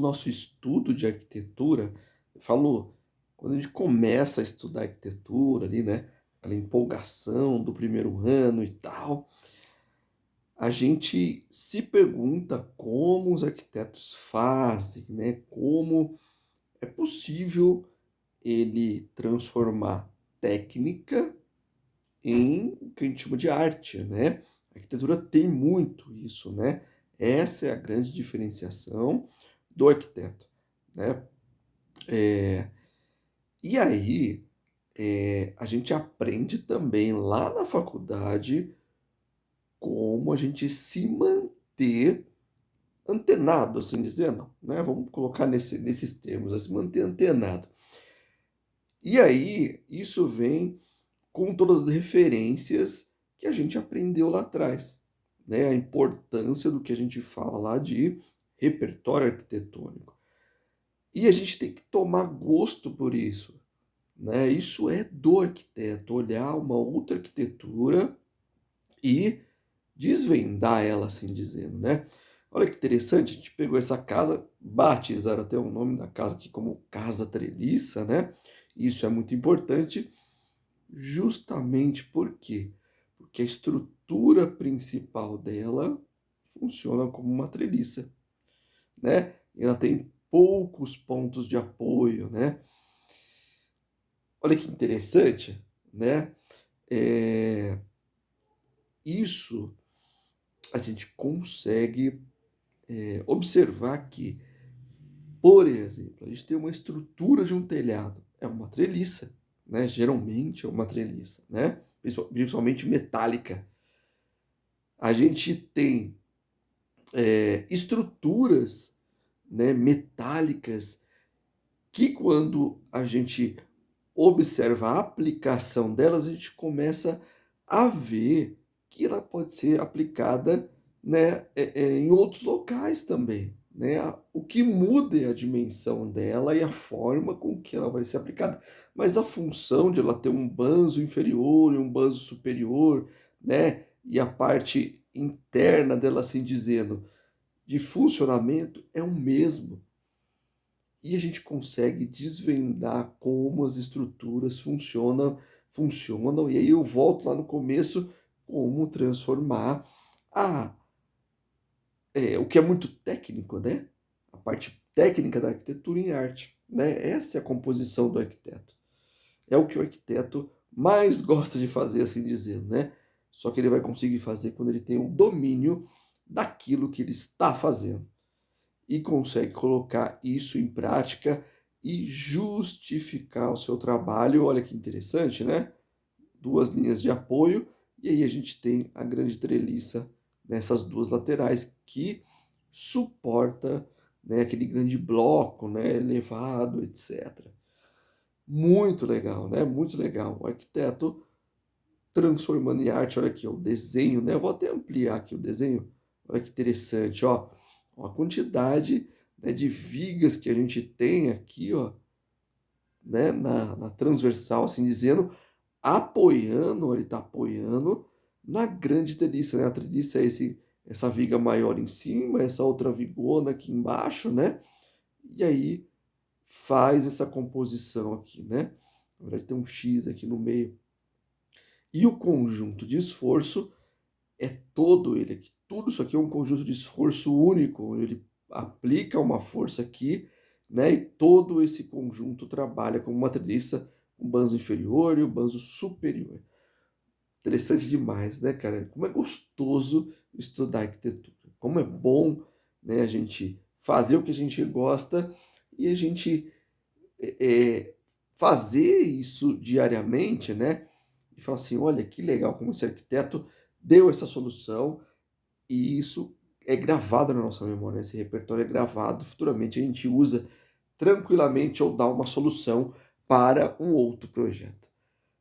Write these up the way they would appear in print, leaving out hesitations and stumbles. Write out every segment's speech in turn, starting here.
nosso estudo de arquitetura, falou, quando a gente começa a estudar arquitetura ali, né, aquela empolgação do primeiro ano e tal, a gente se pergunta como os arquitetos fazem, né, como é possível ele transformar técnica em o que a gente chama de arte, né. A arquitetura tem muito isso, né. Essa é a grande diferenciação do arquiteto, né. Eh, e aí, a gente aprende também lá na faculdade como a gente se manter antenado, assim dizendo, né, vamos colocar nesses termos, se manter antenado. E aí, isso vem com todas as referências que a gente aprendeu lá atrás, né, a importância do que a gente fala lá de repertório arquitetônico. E a gente tem que tomar gosto por isso, né, isso é do arquiteto, olhar uma outra arquitetura e desvendar ela, assim dizendo, né. Olha que interessante, a gente pegou essa casa, batizaram até o nome da casa aqui como Casa Treliça, né, isso é muito importante, justamente por quê? Porque a estrutura principal dela funciona como uma treliça, né, e ela tem poucos pontos de apoio, né. Olha que interessante, né, eh, isso a gente consegue, observar que, por exemplo, a gente tem uma estrutura de um telhado, é uma treliça, né, geralmente é uma treliça, né, principalmente metálica. A gente tem, estruturas, né, metálicas que quando a gente observa a aplicação delas, a gente começa a ver que ela pode ser aplicada, né, em outros locais também, né. O que muda é a dimensão dela e a forma com que ela vai ser aplicada, mas a função de ela ter um banzo inferior e um banzo superior, né, e a parte interna dela, assim dizendo, de funcionamento é o mesmo. E a gente consegue desvendar como as estruturas funcionam, e aí eu volto lá no começo, como transformar a o que é muito técnico, né, a parte técnica da arquitetura em arte, né, essa é a composição do arquiteto. É o que o arquiteto mais gosta de fazer, assim dizendo, né, só que ele vai conseguir fazer quando ele tem o domínio daquilo que ele está fazendo e consegue colocar isso em prática e justificar o seu trabalho. Olha que interessante, né? Duas linhas de apoio, e aí a gente tem a grande treliça nessas duas laterais que suporta, né, aquele grande bloco, né, elevado, etc. Muito legal, né? Muito legal. O arquiteto transformando em arte, olha aqui, ó, o desenho, né? Eu vou até ampliar aqui o desenho. Olha que interessante, ó. Ó a quantidade, né, de vigas que a gente tem aqui, ó, né, na transversal, assim dizendo, apoiando, ele está apoiando na grande treliça, né? A treliça é essa viga maior em cima, essa outra vigona aqui embaixo, né? E aí faz essa composição aqui, né? Na verdade tem um X aqui no meio. E o conjunto de esforço é todo ele aqui. Tudo isso aqui é um conjunto de esforço único, onde ele aplica uma força aqui, né, e todo esse conjunto trabalha como uma treliça, um banzo inferior e o banzo superior. Interessante demais, né, cara? Como é gostoso estudar arquitetura. Como é bom, né, a gente fazer o que a gente gosta e a gente fazer isso diariamente, né? E falar assim, olha que legal como esse arquiteto deu essa solução e isso é gravado na nossa memória, esse repertório é gravado, futuramente a gente usa tranquilamente ou dá uma solução para um outro projeto.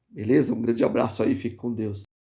Beleza? Um grande abraço aí, fique com Deus.